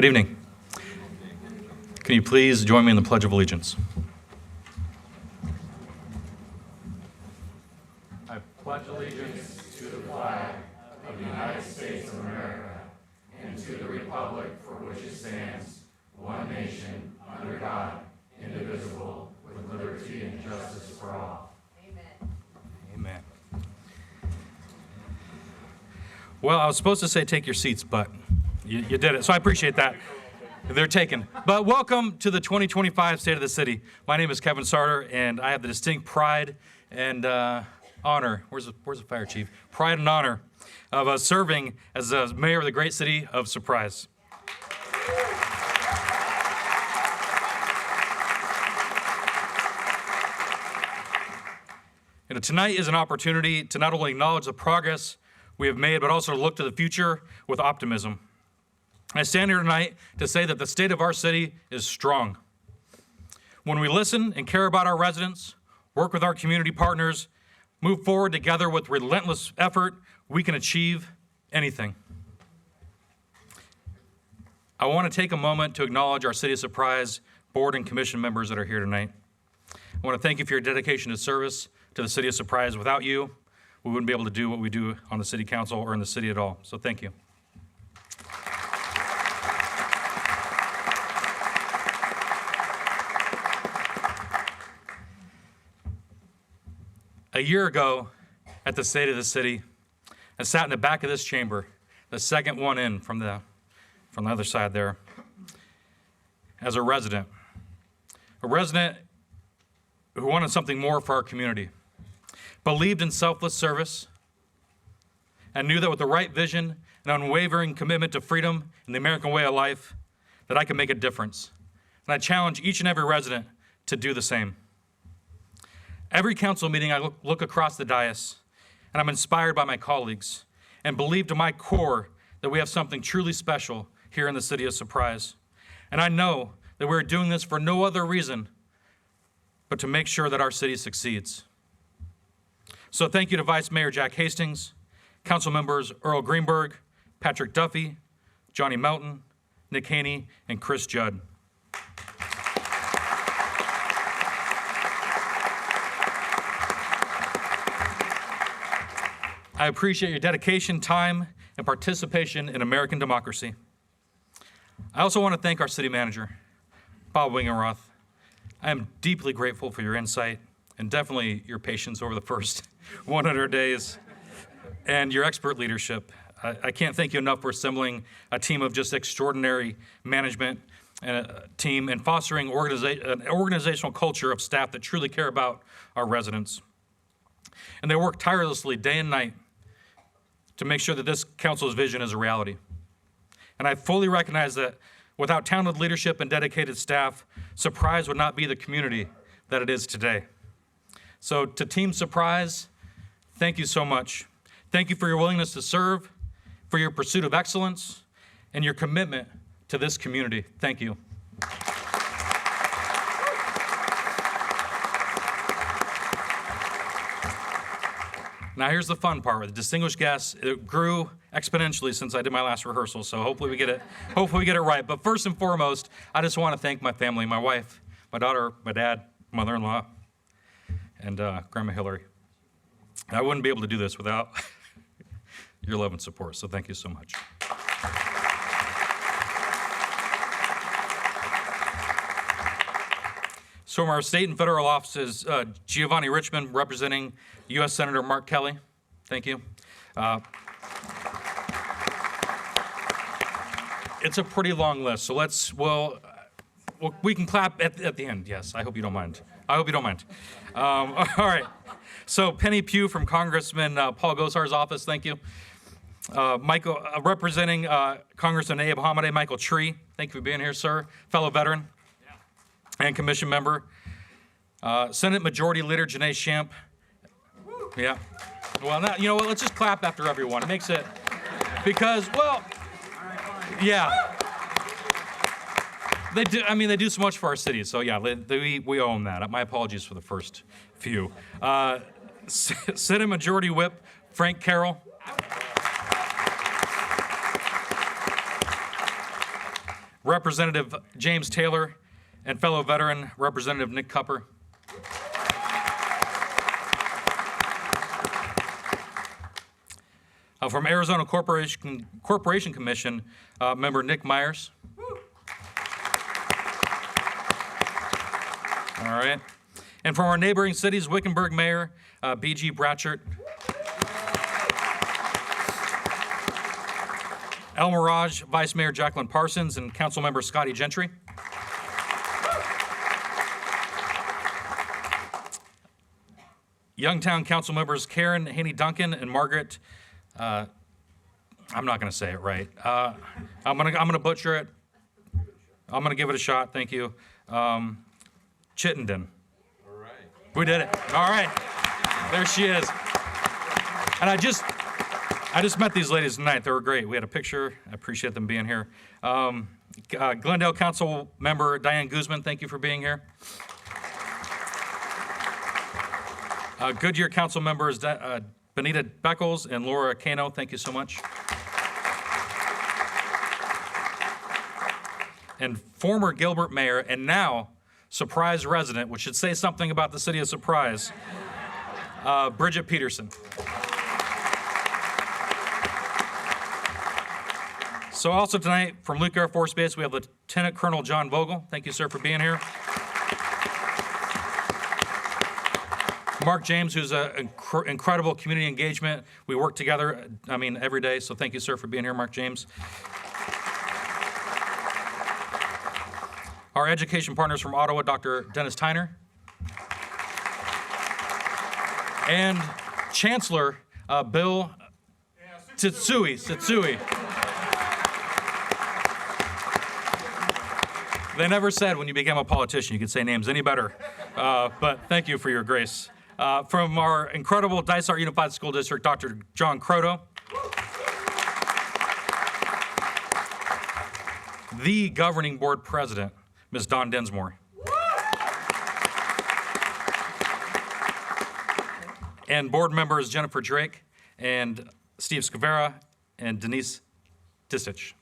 Good evening. Can you please join me in the Pledge of Allegiance? I pledge allegiance to the flag of the United States of America and to the republic for which it stands, one nation, under God, indivisible, with liberty and justice for all. Amen. Amen. Well, I was supposed to say take your seats, but you did it, so I appreciate that. They're taken. But welcome to the 2025 State of the City. My name is Kevin Sartor, and I have the distinct pride and honor, where's the fire chief? Pride and honor of serving as the mayor of the great city of Surprise. And tonight is an opportunity to not only acknowledge the progress we have made, but also to look to the future with optimism. I stand here tonight to say that the state of our city is strong. When we listen and care about our residents, work with our community partners, move forward together with relentless effort, we can achieve anything. I want to take a moment to acknowledge our City of Surprise board and commission members that are here tonight. I want to thank you for your dedication to service to the City of Surprise. Without you, we wouldn't be able to do what we do on the City Council or in the city at all. So thank you. A year ago, at the State of the City, I sat in the back of this chamber, the second one in from the other side there, as a resident who wanted something more for our community, believed in selfless service, and knew that with the right vision and unwavering commitment to freedom and the American way of life, that I could make a difference. And I challenge each and every resident to do the same. Every council meeting, I look across the dais, and I'm inspired by my colleagues and believe to my core that we have something truly special here in the City of Surprise. And I know that we're doing this for no other reason but to make sure that our city succeeds. So thank you to Vice Mayor Jack Hastings, Council Members Earl Greenberg, Patrick Duffy, Johnny Melton, Nick Haney, and Chris Judd. I appreciate your dedication, time, and participation in American democracy. I also want to thank our city manager, Bob Wingenroth. I am deeply grateful for your insight and definitely your patience over the first 100 days and your expert leadership. I can't thank you enough for assembling a team of just extraordinary management and a team and fostering an organizational culture of staff that truly care about our residents. And they work tirelessly day and night to make sure that this council's vision is a reality. And I fully recognize that without talented leadership and dedicated staff, Surprise would not be the community that it is today. So to Team Surprise, thank you so much. Thank you for your willingness to serve, for your pursuit of excellence, and your commitment to this community. Thank you. Now here's the fun part with the distinguished guests. It grew exponentially since I did my last rehearsal, so hopefully we get it right. But first and foremost, I just want to thank my family, my wife, my daughter, my dad, mother-in-law, and Grandma Hillary. I wouldn't be able to do this without your love and support, so thank you so much. So from our state and federal offices, Giovanni Richmond representing U.S. Senator Mark Kelly. Thank you. It's a pretty long list, so we can clap at the end. Yes, I hope you don't mind. All right. So Penny Pugh from Congressman Paul Gosar's office. Thank you. Michael, representing Congressman Abe Hamadeh, Michael Tree. Thank you for being here, sir. Fellow veteran and commission member. Senate Majority Leader Janae Shamp. Yeah. Well, now, you know what? Let's just clap after everyone. It makes it, because, well, yeah. They do so much for our city. So yeah, we own that. My apologies for the first few. Senate Majority Whip Frank Carroll. Representative James Taylor, and fellow veteran Representative Nick Cupper. From Arizona Corporation Commission, member Nick Myers. All right. And from our neighboring cities, Wickenburg Mayor B.G. Bratchert. El Mirage Vice Mayor Jacqueline Parsons and Council Member Scotty Gentry. Youngtown Council members Karen Haney Duncan and Margaret. I'm not going to say it right. I'm gonna butcher it. I'm gonna give it a shot. Thank you. Chittenden. All right. We did it. All right. There she is. And I just met these ladies tonight. They were great. We had a picture. I appreciate them being here. Glendale Council member Diane Guzman, thank you for being here. Goodyear Council members Benita Beckles and Laura Cano, thank you so much. And former Gilbert Mayor and now Surprise resident, which should say something about the city of Surprise, Bridget Peterson. So also tonight from Luke Air Force Base, we have Lieutenant Colonel John Vogel. Thank you, sir, for being here. Mark James, who's an incredible community engagement. We work together, every day. So thank you, sir, for being here, Mark James. Our education partners from Ottawa, Dr. Dennis Tyner. And Chancellor Bill Tsutsui. They never said when you became a politician you could say names any better, but thank you for your grace. From our incredible Dysart Unified School District, Dr. John Croto. The governing board president, Ms. Dawn Densmore. And board members Jennifer Drake and Steve Scavera and Denise Distich.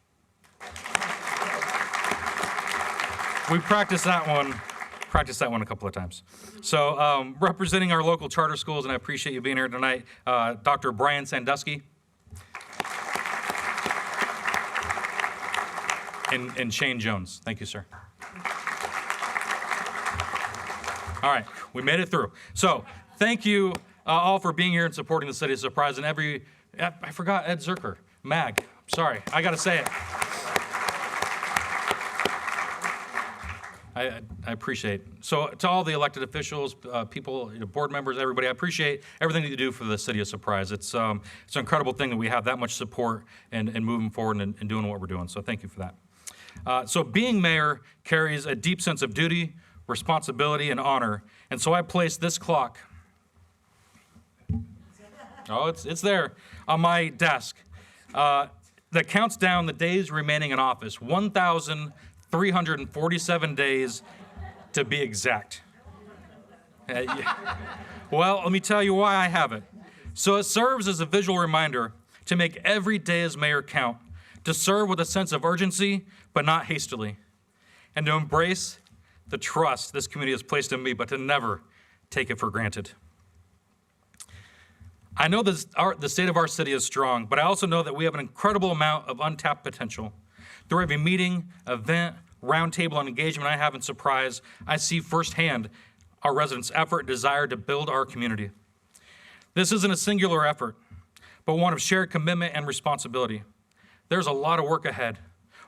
We practiced that one a couple of times. So representing our local charter schools, and I appreciate you being here tonight, Dr. Brian Sandusky. And Shane Jones. Thank you, sir. All right, we made it through. So thank you all for being here and supporting the City of Surprise. And I forgot Ed Zerker, MAG. Sorry, I got to say it. I appreciate it. So to all the elected officials, people, board members, everybody, I appreciate everything that you do for the City of Surprise. It's an incredible thing that we have that much support and moving forward and doing what we're doing. So thank you for that. So being mayor carries a deep sense of duty, responsibility, and honor. And so I placed this clock, it's there, on my desk, that counts down the days remaining in office, 1,347 days to be exact. Well, let me tell you why I have it. So it serves as a visual reminder to make every day as mayor count, to serve with a sense of urgency, but not hastily, and to embrace the trust this community has placed in me, but to never take it for granted. I know the state of our city is strong, but I also know that we have an incredible amount of untapped potential. Through every meeting, event, roundtable, and engagement I have in Surprise, I see firsthand our residents' effort and desire to build our community. This isn't a singular effort, but one of shared commitment and responsibility. There's a lot of work ahead,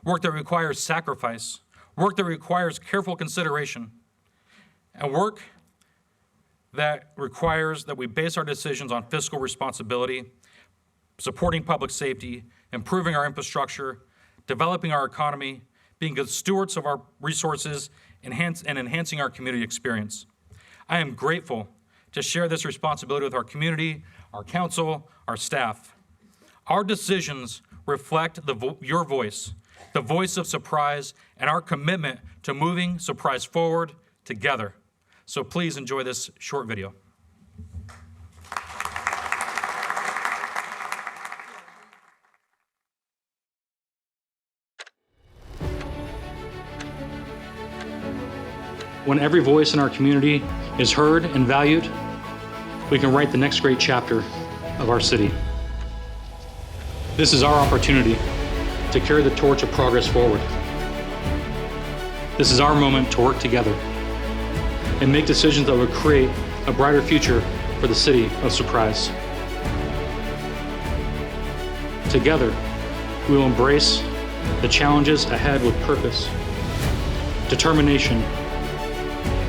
work that requires sacrifice, work that requires careful consideration, and work that requires that we base our decisions on fiscal responsibility, supporting public safety, improving our infrastructure, developing our economy, being good stewards of our resources, and enhancing our community experience. I am grateful to share this responsibility with our community, our council, our staff. Our decisions reflect your voice, the voice of Surprise, and our commitment to moving Surprise forward together. So please enjoy this short video. when every voice in our community is heard and valued, we can write the next great chapter of our city. This is our opportunity to carry the torch of progress forward. This is our moment to work together and make decisions that would create a brighter future for the city of Surprise. Together, we will embrace the challenges ahead with purpose, determination,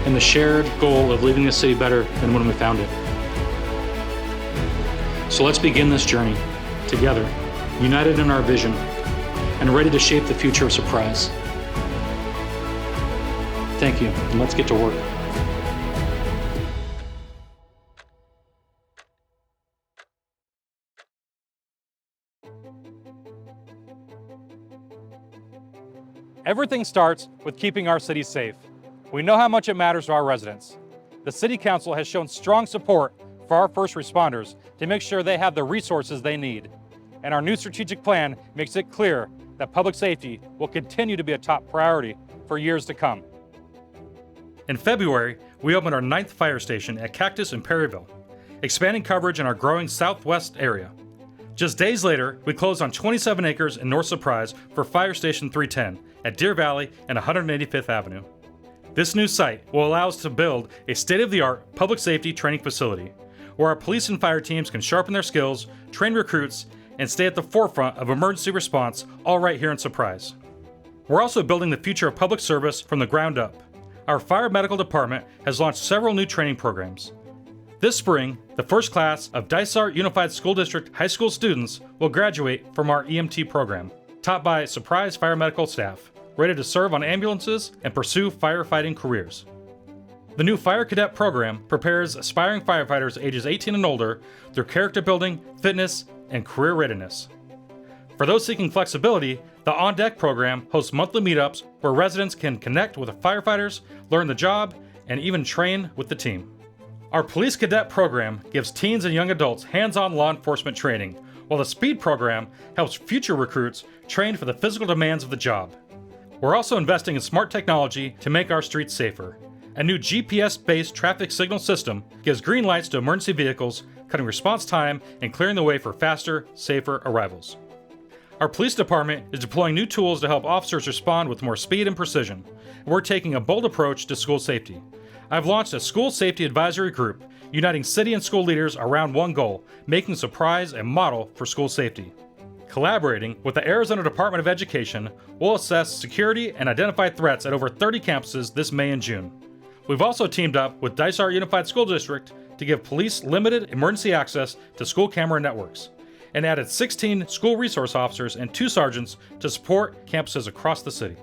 and the shared goal of leaving the city better than when we found it. So let's begin this journey together, united in our vision and ready to shape the future of Surprise. Thank you, and let's get to work. Everything starts with keeping our city safe. We know how much it matters to our residents. The City Council has shown strong support for our first responders to make sure they have the resources they need. And our new strategic plan makes it clear that public safety will continue to be a top priority for years to come. In February, we opened our 9th fire station at Cactus in Perryville, expanding coverage in our growing southwest area. Just days later, we closed on 27 acres in North Surprise for Fire Station 310 at Deer Valley and 185th Avenue. This new site will allow us to build a state-of-the-art public safety training facility where our police and fire teams can sharpen their skills, train recruits, and stay at the forefront of emergency response, all right here in Surprise. We're also building the future of public service from the ground up. Our fire medical department has launched several new training programs. This spring, the first class of Dysart Unified School District high school students will graduate from our EMT program, taught by Surprise fire medical staff, ready to serve on ambulances and pursue firefighting careers. The new Fire Cadet program prepares aspiring firefighters ages 18 and older through character building, fitness, and career readiness. For those seeking flexibility, the On Deck program hosts monthly meetups where residents can connect with the firefighters, learn the job, and even train with the team. Our Police Cadet program gives teens and young adults hands-on law enforcement training, while the Speed program helps future recruits train for the physical demands of the job. We're also investing in smart technology to make our streets safer. A new GPS-based traffic signal system gives green lights to emergency vehicles, cutting response time and clearing the way for faster, safer arrivals. Our police department is deploying new tools to help officers respond with more speed and precision. We're taking a bold approach to school safety. I've launched a school safety advisory group, uniting city and school leaders around one goal, making Surprise a model for school safety. Collaborating with the Arizona Department of Education, we'll assess security and identify threats at over 30 campuses this May and June. We've also teamed up with Dysart Unified School District to give police limited emergency access to school camera networks, and added 16 school resource officers and 2 sergeants to support campuses across the city.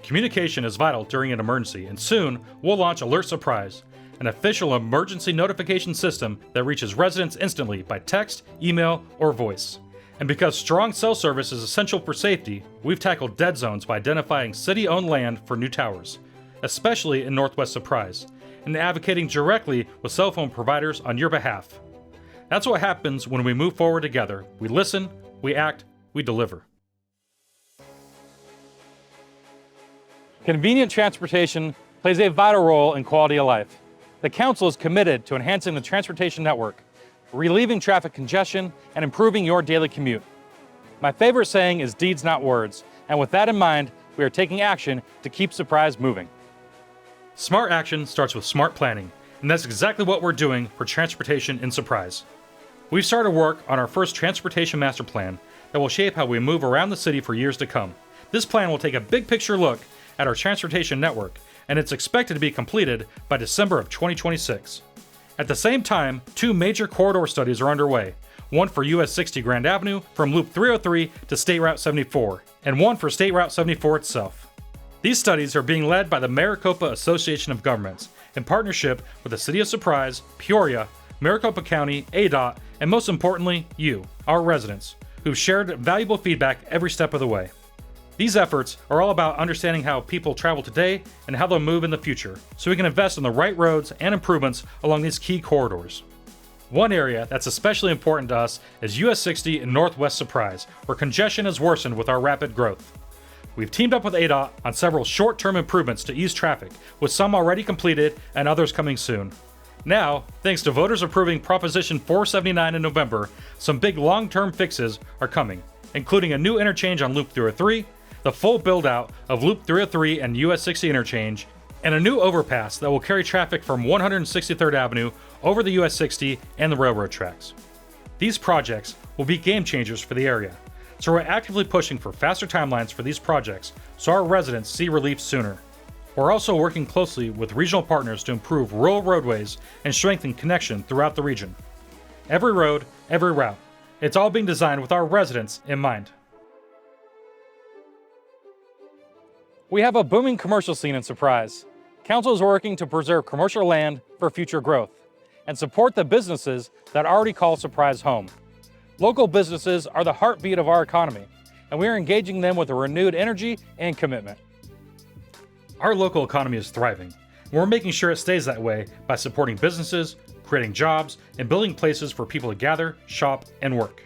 Communication is vital during an emergency, and soon we'll launch Alert Surprise, an official emergency notification system that reaches residents instantly by text, email, or voice. And because strong cell service is essential for safety, we've tackled dead zones by identifying city-owned land for new towers, especially in Northwest Surprise, and advocating directly with cell phone providers on your behalf. That's what happens when we move forward together. We listen, we act, we deliver. Convenient transportation plays a vital role in quality of life. The Council is committed to enhancing the transportation network, relieving traffic congestion, and improving your daily commute. My favorite saying is deeds, not words, and with that in mind, we are taking action to keep Surprise moving. Smart action starts with smart planning, and that's exactly what we're doing for transportation in Surprise. We've started work on our first transportation master plan that will shape how we move around the city for years to come. This plan will take a big picture look at our transportation network, and it's expected to be completed by December of 2026. At the same time, 2 major corridor studies are underway, one for US 60 Grand Avenue from Loop 303 to State Route 74, and one for State Route 74 itself. These studies are being led by the Maricopa Association of Governments in partnership with the City of Surprise, Peoria, Maricopa County, ADOT, and most importantly, you, our residents, who've shared valuable feedback every step of the way. These efforts are all about understanding how people travel today and how they'll move in the future, so we can invest in the right roads and improvements along these key corridors. One area that's especially important to us is US 60 in Northwest Surprise, where congestion has worsened with our rapid growth. We've teamed up with ADOT on several short-term improvements to ease traffic, with some already completed and others coming soon. Now, thanks to voters approving Proposition 479 in November, some big long-term fixes are coming, including a new interchange on Loop 303, the full build-out of Loop 303 and US 60 interchange, and a new overpass that will carry traffic from 163rd Avenue over the US 60 and the railroad tracks. These projects will be game changers for the area, so we're actively pushing for faster timelines for these projects so our residents see relief sooner. We're also working closely with regional partners to improve rural roadways and strengthen connection throughout the region. Every road, every route. It's all being designed with our residents in mind. We have a booming commercial scene in Surprise. Council is working to preserve commercial land for future growth and support the businesses that already call Surprise home. Local businesses are the heartbeat of our economy, and we are engaging them with a renewed energy and commitment. Our local economy is thriving, and we're making sure it stays that way by supporting businesses, creating jobs, and building places for people to gather, shop, and work.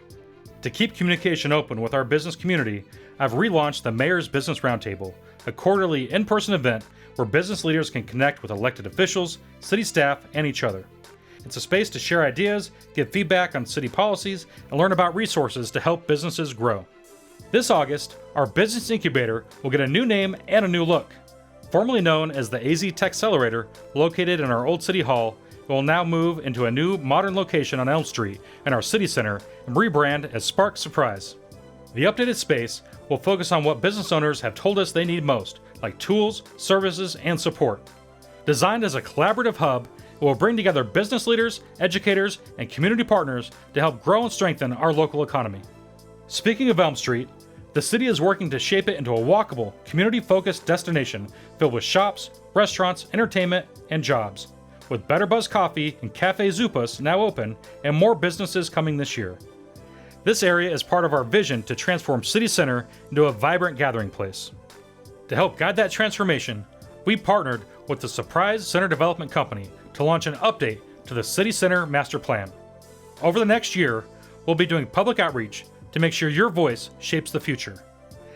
To keep communication open with our business community, I've relaunched the Mayor's Business Roundtable, a quarterly in-person event where business leaders can connect with elected officials, city staff, and each other. It's a space to share ideas, give feedback on city policies, and learn about resources to help businesses grow. This August, our business incubator will get a new name and a new look. Formerly known as the AZ Tech Accelerator, located in our old City Hall, it will now move into a new modern location on Elm Street in our city center and rebrand as Spark Surprise. The updated space will focus on what business owners have told us they need most, like tools, services, and support. Designed as a collaborative hub, it will bring together business leaders, educators, and community partners to help grow and strengthen our local economy. Speaking of Elm Street, the city is working to shape it into a walkable, community-focused destination filled with shops, restaurants, entertainment, and jobs. With Better Buzz Coffee and Cafe Zupas now open and more businesses coming this year. This area is part of our vision to transform City Center into a vibrant gathering place. To help guide that transformation, we partnered with the Surprise Center Development Company to launch an update to the City Center Master Plan. Over the next year, we'll be doing public outreach to make sure your voice shapes the future.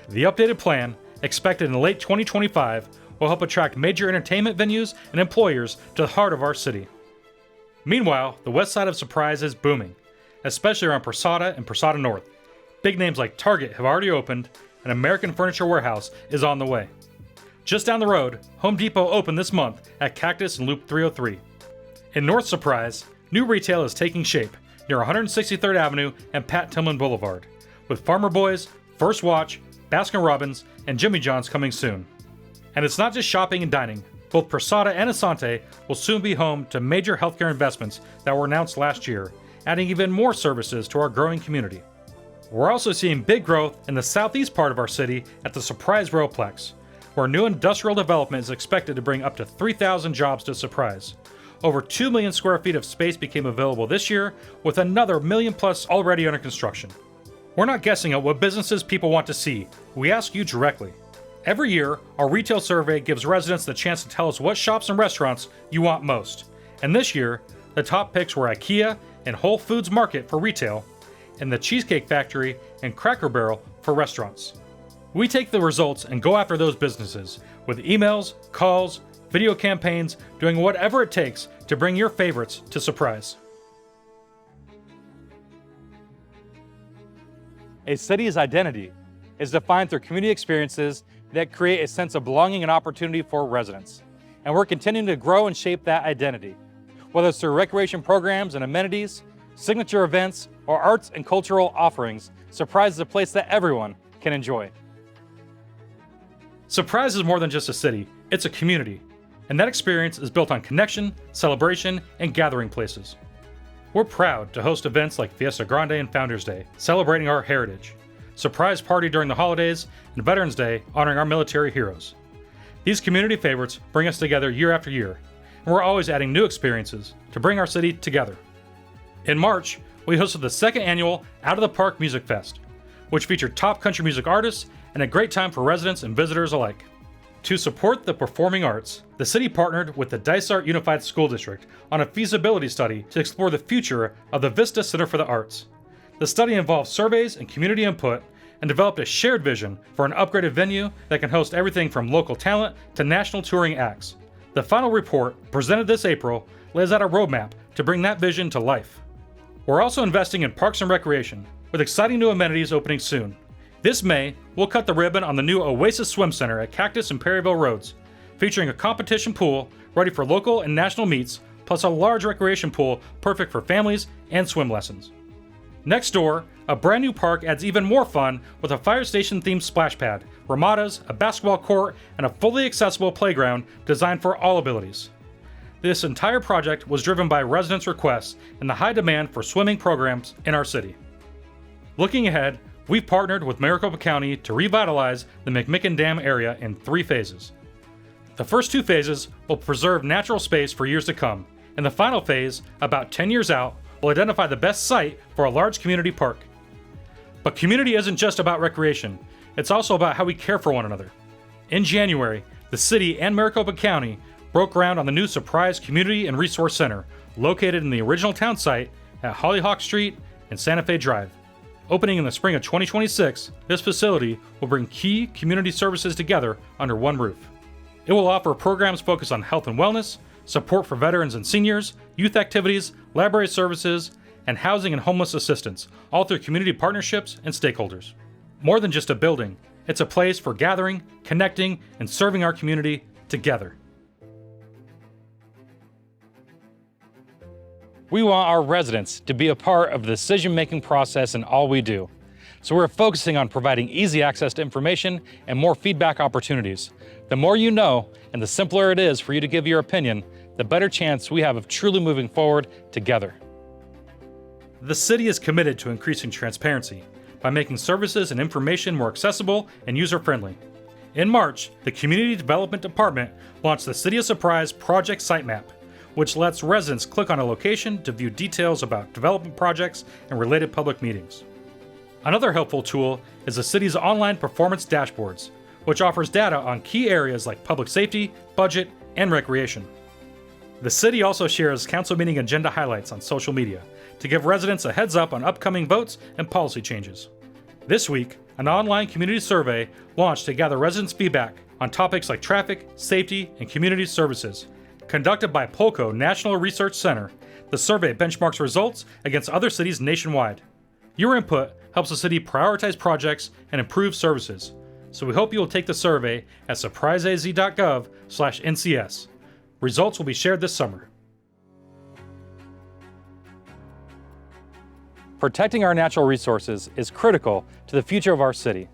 The updated plan, expected in late 2025, will help attract major entertainment venues and employers to the heart of our city. Meanwhile, the west side of Surprise is booming, especially around Posada and Posada North. Big names like Target have already opened, and American Furniture Warehouse is on the way. Just down the road, Home Depot opened this month at Cactus and Loop 303. In North Surprise, new retail is taking shape near 163rd Avenue and Pat Tillman Boulevard, with Farmer Boys, First Watch, Baskin-Robbins, and Jimmy John's coming soon. And it's not just shopping and dining. Both Posada and Asante will soon be home to major healthcare investments that were announced last year, adding even more services to our growing community. We're also seeing big growth in the southeast part of our city at the Surprise Railplex, where new industrial development is expected to bring up to 3,000 jobs to Surprise. Over 2 million square feet of space became available this year, with another million plus already under construction. We're not guessing at what businesses people want to see. We ask you directly. Every year, our retail survey gives residents the chance to tell us what shops and restaurants you want most. And this year, the top picks were IKEA and Whole Foods Market for retail, and the Cheesecake Factory and Cracker Barrel for restaurants. We take the results and go after those businesses with emails, calls, video campaigns, doing whatever it takes to bring your favorites to Surprise. A city's identity is defined through community experiences that create a sense of belonging and opportunity for residents. And we're continuing to grow and shape that identity. Whether it's through recreation programs and amenities, signature events, or arts and cultural offerings, Surprise is a place that everyone can enjoy. Surprise is more than just a city, it's a community. And that experience is built on connection, celebration, and gathering places. We're proud to host events like Fiesta Grande and Founders Day, celebrating our heritage, Surprise Party during the holidays, and Veterans Day, honoring our military heroes. These community favorites bring us together year after year, and we're always adding new experiences to bring our city together. In March, we hosted the second annual Out of the Park Music Fest, which featured top country music artists and a great time for residents and visitors alike. To support the performing arts, the city partnered with the Dysart Unified School District on a feasibility study to explore the future of the Vista Center for the Arts. The study involved surveys and community input and developed a shared vision for an upgraded venue that can host everything from local talent to national touring acts. The final report, presented this April, lays out a roadmap to bring that vision to life. We're also investing in parks and recreation, with exciting new amenities opening soon. This May, we'll cut the ribbon on the new Oasis Swim Center at Cactus and Perryville Roads, featuring a competition pool ready for local and national meets, plus a large recreation pool perfect for families and swim lessons. Next door, a brand new park adds even more fun with a fire station-themed splash pad, ramadas, a basketball court, and a fully accessible playground designed for all abilities. This entire project was driven by residents' requests and the high demand for swimming programs in our city. Looking ahead, we've partnered with Maricopa County to revitalize the McMicken Dam area in 3 phases. The first 2 phases will preserve natural space for years to come, and the final phase, about 10 years out, will identify the best site for a large community park. But community isn't just about recreation, it's also about how we care for one another. In January, the city and Maricopa County broke ground on the new Surprise Community and Resource Center, located in the original town site at Hollyhock Street and Santa Fe Drive. Opening in the spring of 2026, this facility will bring key community services together under one roof. It will offer programs focused on health and wellness, support for veterans and seniors, youth activities, library services, and housing and homeless assistance, all through community partnerships and stakeholders. More than just a building, it's a place for gathering, connecting, and serving our community together. We want our residents to be a part of the decision-making process in all we do. So we're focusing on providing easy access to information and more feedback opportunities. The more you know, and the simpler it is for you to give your opinion, the better chance we have of truly moving forward together. The city is committed to increasing transparency by making services and information more accessible and user-friendly. In March, the Community Development Department launched the City of Surprise Project Sitemap, which lets residents click on a location to view details about development projects and related public meetings. Another helpful tool is the city's online performance dashboards, which offers data on key areas like public safety, budget, and recreation. The city also shares council meeting agenda highlights on social media to give residents a heads up on upcoming votes and policy changes. This week, an online community survey launched to gather residents' feedback on topics like traffic, safety, and community services. Conducted by Polco National Research Center, the survey benchmarks results against other cities nationwide. Your input helps the city prioritize projects and improve services, so we hope you will take the survey at surpriseaz.gov/NCS. Results will be shared this summer. Protecting our natural resources is critical to the future of our city.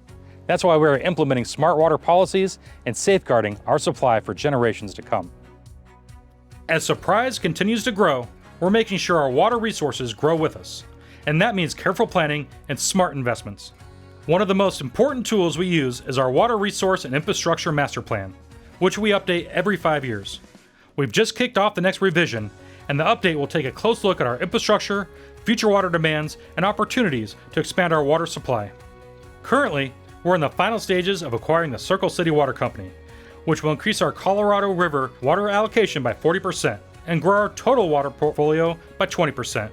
That's why we're implementing smart water policies and safeguarding our supply for generations to come. As Surprise continues to grow, we're making sure our water resources grow with us, and that means careful planning and smart investments. One of the most important tools we use is our Water Resource and Infrastructure Master Plan, which we update every 5 years. We've just kicked off the next revision, and the update will take a close look at our infrastructure, future water demands, and opportunities to expand our water supply. Currently, we're in the final stages of acquiring the Circle City Water Company, which will increase our Colorado River water allocation by 40% and grow our total water portfolio by 20%.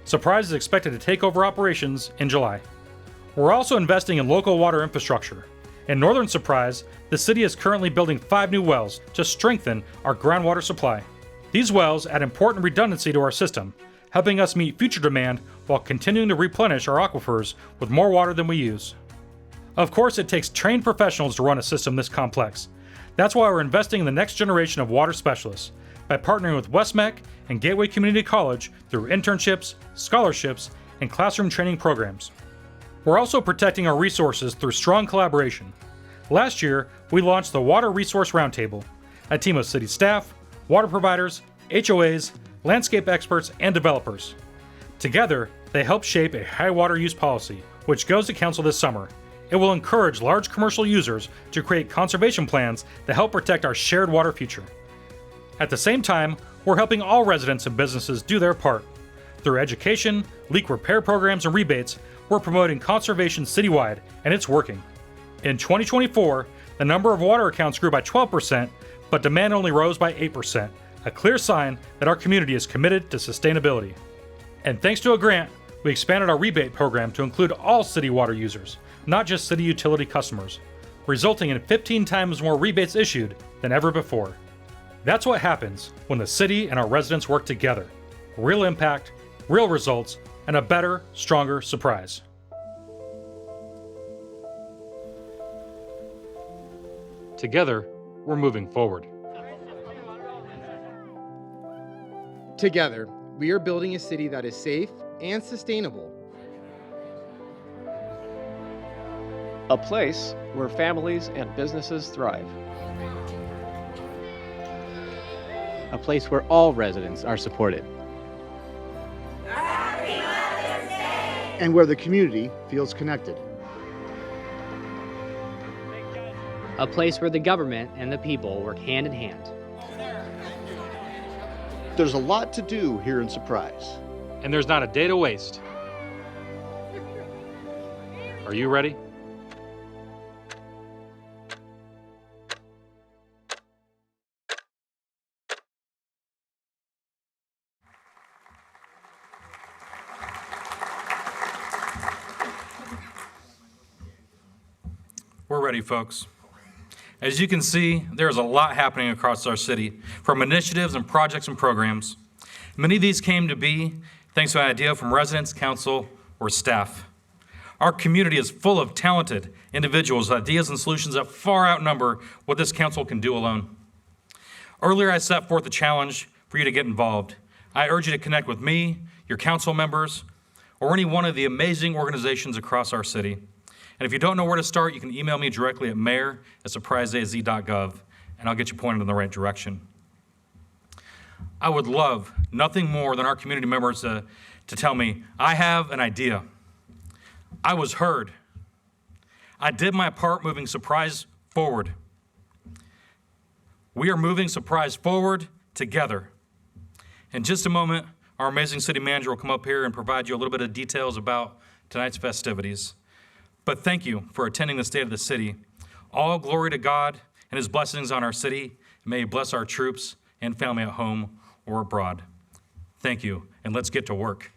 Surprise is expected to take over operations in July. We're also investing in local water infrastructure. In Northern Surprise, the city is currently building 5 new wells to strengthen our groundwater supply. These wells add important redundancy to our system, helping us meet future demand while continuing to replenish our aquifers with more water than we use. Of course, it takes trained professionals to run a system this complex. That's why we're investing in the next generation of water specialists by partnering with WestMec and Gateway Community College through internships, scholarships, and classroom training programs. We're also protecting our resources through strong collaboration. Last year, we launched the Water Resource Roundtable, a team of city staff, water providers, HOAs, landscape experts, and developers. Together, they help shape a high water use policy, which goes to council this summer. It will encourage large commercial users to create conservation plans that help protect our shared water future. At the same time, we're helping all residents and businesses do their part. Through education, leak repair programs, and rebates, we're promoting conservation citywide, and it's working. In 2024, the number of water accounts grew by 12%, but demand only rose by 8%, a clear sign that our community is committed to sustainability. And thanks to a grant, we expanded our rebate program to include all city water users, not just city utility customers, resulting in 15 times more rebates issued than ever before. That's what happens when the city and our residents work together. Real impact, real results, and a better, stronger surprise. Together, we're moving forward. Together, we are building a city that is safe and sustainable. A place where families and businesses thrive. A place where all residents are supported. And where the community feels connected. A place where the government and the people work hand in hand. There's a lot to do here in Surprise. And there's not a day to waste. Are you ready? We're ready, folks. As you can see, there's a lot happening across our city, from initiatives and projects and programs. Many of these came to be thanks to an idea from residents, council, or staff. Our community is full of talented individuals, ideas, and solutions that far outnumber what this council can do alone. Earlier, I set forth a challenge for you to get involved. I urge you to connect with me, your council members, or any one of the amazing organizations across our city. And if you don't know where to start, you can email me directly at mayor@surpriseaz.gov, and I'll get you pointed in the right direction. I would love nothing more than our community members to tell me, I have an idea. I was heard. I did my part moving Surprise forward. We are moving Surprise forward together. In just a moment, our amazing city manager will come up here and provide you a little bit of details about tonight's festivities. But thank you for attending the State of the City. All glory to God and his blessings on our city. May he bless our troops and family at home or abroad. Thank you, and let's get to work.